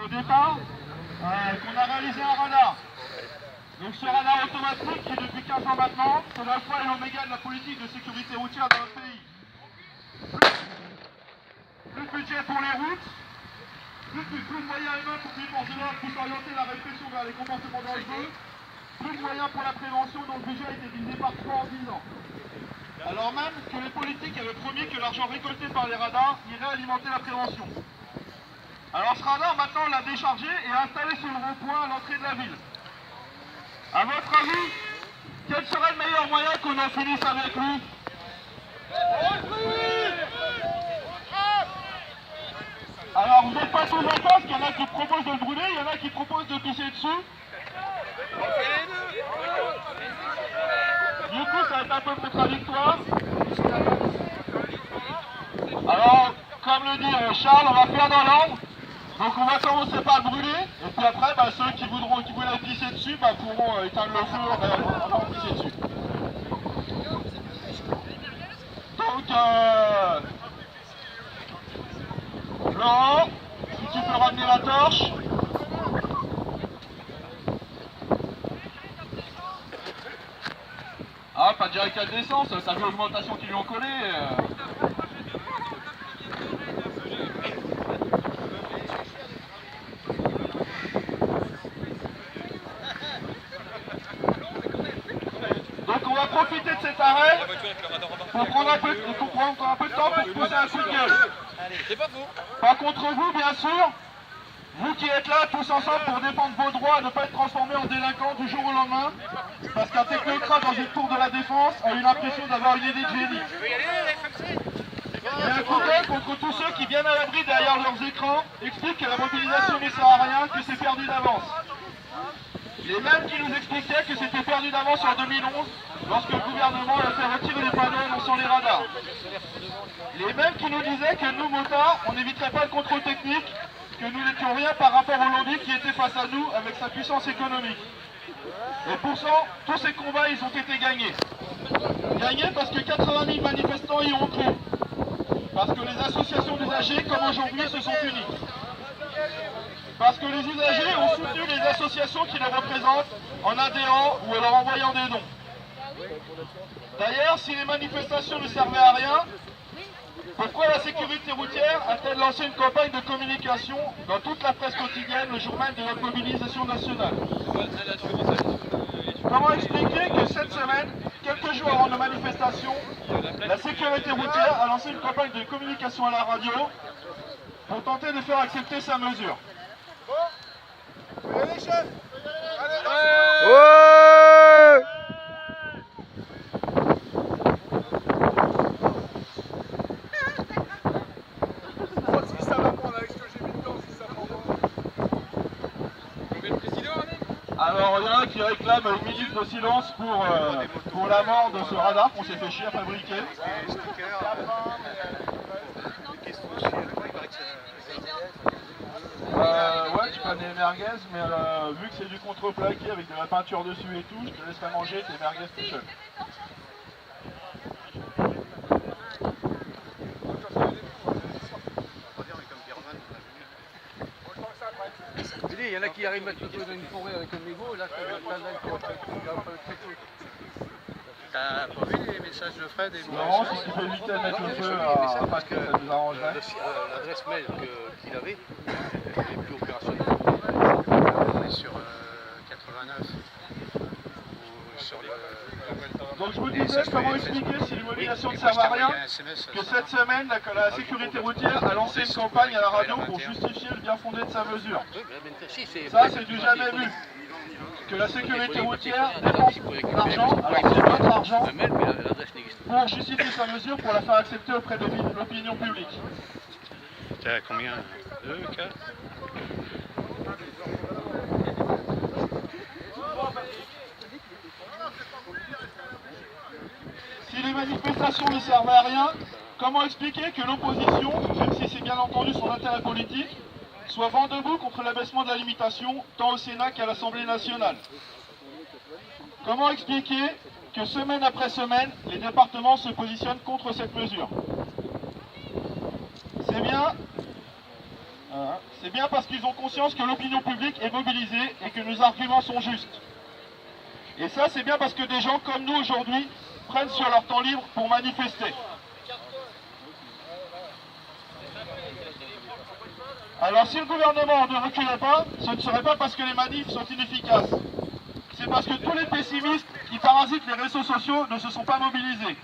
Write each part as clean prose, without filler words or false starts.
au départ qu'on a réalisé un radar. Donc ce radar automatique qui depuis 15 ans maintenant, c'est l'alpha et l'oméga de la politique de sécurité routière dans notre pays. Plus de budget pour les routes, plus de moyens humains pour que les forces de l'ordre puissent orienter la répression vers les comportements dangereux, plus de moyens pour la prévention dont le budget a été divisé par 3 en 10 ans. Alors même que les politiques avaient promis que l'argent récolté par les radars irait alimenter la prévention. Alors ce radar maintenant on l'a déchargé et installé sur le rond-point à l'entrée de la ville. A votre avis, quel serait le meilleur moyen qu'on en finisse avec lui? Alors vous n'êtes pas tous d'accord, parce qu'il y en a qui proposent de le brûler, il y en a qui proposent de pisser dessus. Du coup ça va être un peu contradictoire. Alors, comme le dit Charles, on va faire dans l'ordre. Donc on va commencer par le brûler, et puis après, ceux qui voulaient pisser dessus, pourront éteindre le feu avant de pisser dessus. Donc, Laurent, si tu peux ramener la torche. Ah, pas de directeur d'essence, t'as vu l'augmentation qu'ils lui ont collé. Donc on va profiter de cet arrêt pour prendre un peu de temps pour pousser un coup de gueule. C'est pas faux. Pas contre vous, bien sûr. Vous qui êtes là tous ensemble pour défendre vos droits, ne pas être transformés en délinquants du jour au lendemain, parce qu'un technocrate dans une tour de la défense a eu l'impression d'avoir une idée de génie. Et un coup d'œil contre tous ceux qui viennent à l'abri derrière leurs écrans expliquent que la mobilisation ne sert à rien, que c'est perdu d'avance. Les mêmes qui nous expliquaient que c'était perdu d'avance en 2011, lorsque le gouvernement a fait retirer les panneaux annonçant les radars. Les mêmes qui nous disaient que nous, motards, on n'éviterait pas le contrôle technique, que nous n'étions rien par rapport au lobby qui était face à nous avec sa puissance économique. Et pourtant, tous ces combats, ils ont été gagnés. Gagnés parce que 80 000 manifestants y ont cru. Parce que les associations d'usagers, comme aujourd'hui, se sont unies. Parce que les usagers ont soutenu les associations qui les représentent en adhérant ou en leur envoyant des dons. D'ailleurs, si les manifestations ne servaient à rien, pourquoi la sécurité routière a-t-elle lancé une campagne de communication dans toute la presse quotidienne le jour même de notre mobilisation nationale? Comment expliquer que cette semaine, quelques jours avant nos manifestations, la sécurité routière a lancé une campagne de communication à la radio pour tenter de faire accepter sa mesure? Allez les chefs! Alors il y en a qui réclament une minute de silence pour la mort de ce radar qu'on s'est fait chier à fabriquer. Ouais, tu connais les merguez, mais vu que c'est du contreplaqué avec de la peinture dessus et tout, je te laisserai manger tes merguez tout seul. Il y en a qui arrivent à mettre le feu dans une forêt avec un mégot, là, t'as pas vu les messages de Fred et moi? Non, si tu peux éviter de mettre le feu, parce que ça nous arrangerait. L'adresse mail qu'il avait, n'est plus opérationnelle. On est sur 89. Sur le... Donc je vous disais, comment expliquer si les mobilisations ne servent à rien, que cette semaine, la sécurité routière a lancé une campagne à la radio pour justifier le bien fondé de sa mesure. Ça, c'est du jamais vu. Que la sécurité routière dépense de l'argent, alors c'est votre argent, pour justifier sa mesure, pour la faire accepter auprès de l'opinion publique. T'as combien? 2, 4? Si les manifestations ne servaient à rien, comment expliquer que l'opposition, même si c'est bien entendu son intérêt politique, soit vent debout contre l'abaissement de la limitation, tant au Sénat qu'à l'Assemblée nationale? Comment expliquer que semaine après semaine, les départements se positionnent contre cette mesure? C'est bien c'est bien parce qu'ils ont conscience que l'opinion publique est mobilisée et que nos arguments sont justes. Et ça, c'est bien parce que des gens comme nous aujourd'hui prennent sur leur temps libre pour manifester. Alors si le gouvernement ne reculait pas, ce ne serait pas parce que les manifs sont inefficaces. C'est parce que tous les pessimistes qui parasitent les réseaux sociaux ne se sont pas mobilisés.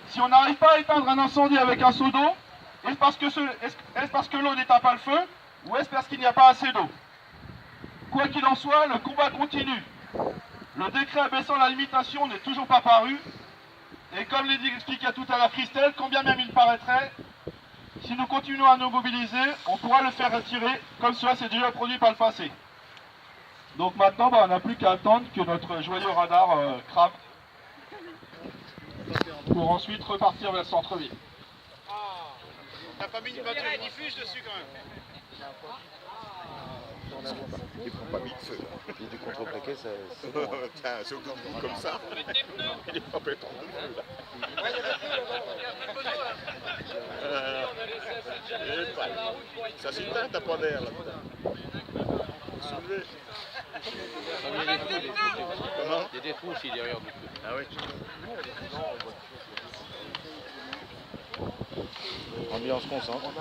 Si on n'arrive pas à éteindre un incendie avec un seau d'eau, est-ce parce que l'eau n'éteint pas le feu, ou est-ce parce qu'il n'y a pas assez d'eau? Quoi qu'il en soit, le combat continue. Le décret abaissant la limitation n'est toujours pas paru, et comme l'expliquait tout à l'heure Christelle, quand bien même il paraîtrait, si nous continuons à nous mobiliser, on pourra le faire retirer, comme cela s'est déjà produit par le passé. Donc maintenant, on n'a plus qu'à attendre que notre joyeux radar crame, pour ensuite repartir vers le centre-ville. T'as pas mis une peinture diffuse dessus quand même. Ils n'ont pas mis de feu. Et du contreplaqué, c'est bon. Tiens, c'est comme ça. Il est pas pétron. Ça s'éteint, t'as pas d'air là-dedans. Soulevé. Comment? Il y a des trous aussi derrière. Ah oui. Ambiance concentre.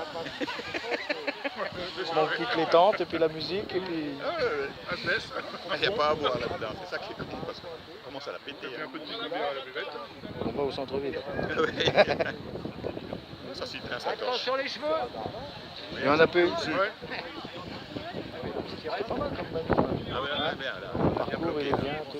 On quitte les tentes et puis la musique et puis... Ah ouais, ça laisse. Il n'y a pas à boire là-dedans, c'est ça qui est con parce qu'on commence à la péter. Un peu de bière à la buvette. On va au centre-ville. Ça s'éteint, ça torche. Attention les cheveux. Il y en a peu. Ouais. C'est pas mal comme manif. Ah ouais, là, bien là. Le parcours il est bien, tout.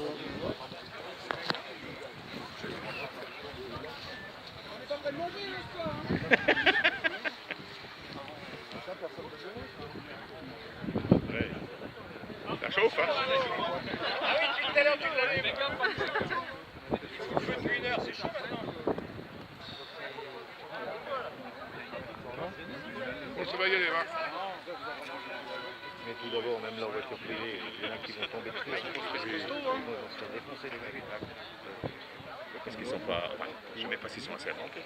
Ouais. Ça chauffe, hein? Ah oui, depuis tout à l'heure tu l'allumes. Je fais depuis 1 heure, c'est chaud maintenant. Bon, ça va y aller, hein? Mais tout d'abord, même la voiture privée, il y en a qui vont tomber dessus. Ils vont se faire défoncer les mecs. Parce qu'ils sont pas. Enfin, ils mettent pas s'ils sont assez rentrés.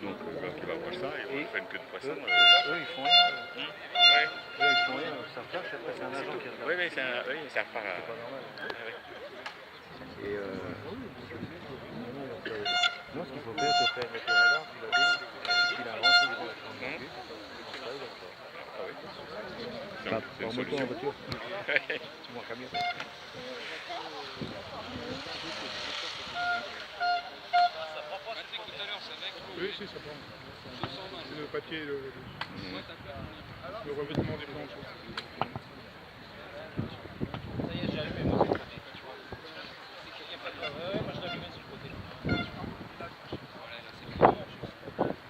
Donc, qui va voir ça et on fait une queue de poisson. Eux, ils font rien. Ouais. Eux, ils font rien. Ça cache, après, c'est un agent qui regarde. Oui, ça repart. C'est pas normal. Et non, ce qu'il faut faire, c'est faire avec le radar, puis la ville, qu'il avance au niveau de la chambre. C'est En une moto, en solution. voiture. Tu vois, camion. Oui, si, ça prend. C'est le papier, le revêtement des planches. Ça y est, j'ai allumé moi. Si quelqu'un fait le moi je l'allumais sur le côté.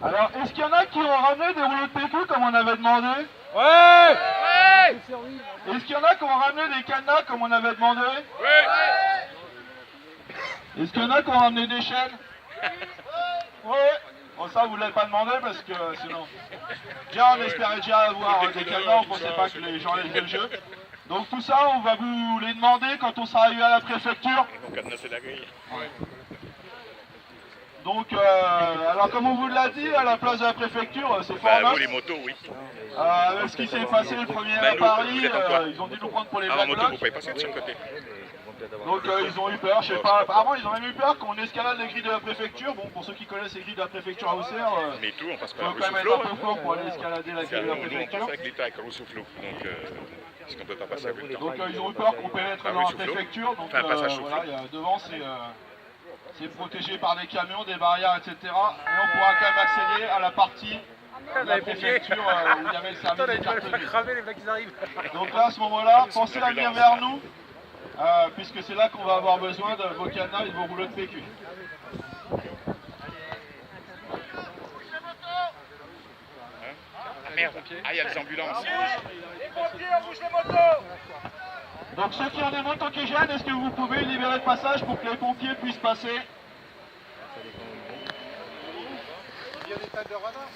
Alors, est-ce qu'il y en a qui ont ramené des rouleaux de PQ comme on avait demandé? Ouais. Est-ce qu'il y en a qui ont ramené des cadenas comme on avait demandé? Est-ce qu'il y en a qui ont ramené des chaînes? Ouais. Bon, ça vous ne l'avez pas demandé parce que sinon... Déjà on espérait déjà avoir des cadenas, on ne pensait pas que les gens laissent le jeu. Donc tout ça on va vous les demander quand on sera arrivé à la préfecture. Ils vont cadenasser la grille. Donc alors comme on vous l'a dit, à la place de la préfecture, c'est fort Bah, vous, neuf. les motos, oui. Avec ce qui s'est passé le premier Bah, à nous, Paris, vous êtes en quoi? ils ont dû nous prendre pour les Ah, en black moto, vous blocs. pouvez passer de chaque côté. Donc ils ont eu peur, je sais pas. Apparemment ils ont même eu peur qu'on escalade les grilles de la préfecture. Bon, pour ceux qui connaissent les grilles de la préfecture à Auxerre, Mais tout, on passe il par faut la quand rue même être un Soufflot. peu fort pour aller escalader la grille de la Nous, on passe préfecture. avec l'État avec Rousseau-Flot. Donc, parce qu'on ne peut pas passer à bout de temps. Donc ils ont eu peur qu'on pénètre Par dans rue la Soufflot. préfecture. Donc Enfin, passage Soufflot. voilà, devant c'est protégé par des camions, des barrières, etc. Et on pourra quand même accéder à la partie de la préfecture où il y avait le service des cartes de Cramer les mecs qui arrivent. Donc là, à ce moment-là, pensez à venir vers nous, puisque c'est là qu'on va avoir besoin de vos cadenas et de vos rouleaux de PQ. Ah merde, ah il y a des ambulances. Les pompiers, on bouge les motos. Donc ceux qui ont des motos qui gênent, est-ce que vous pouvez libérer le passage pour que les pompiers puissent passer? Il y a des tas de radars.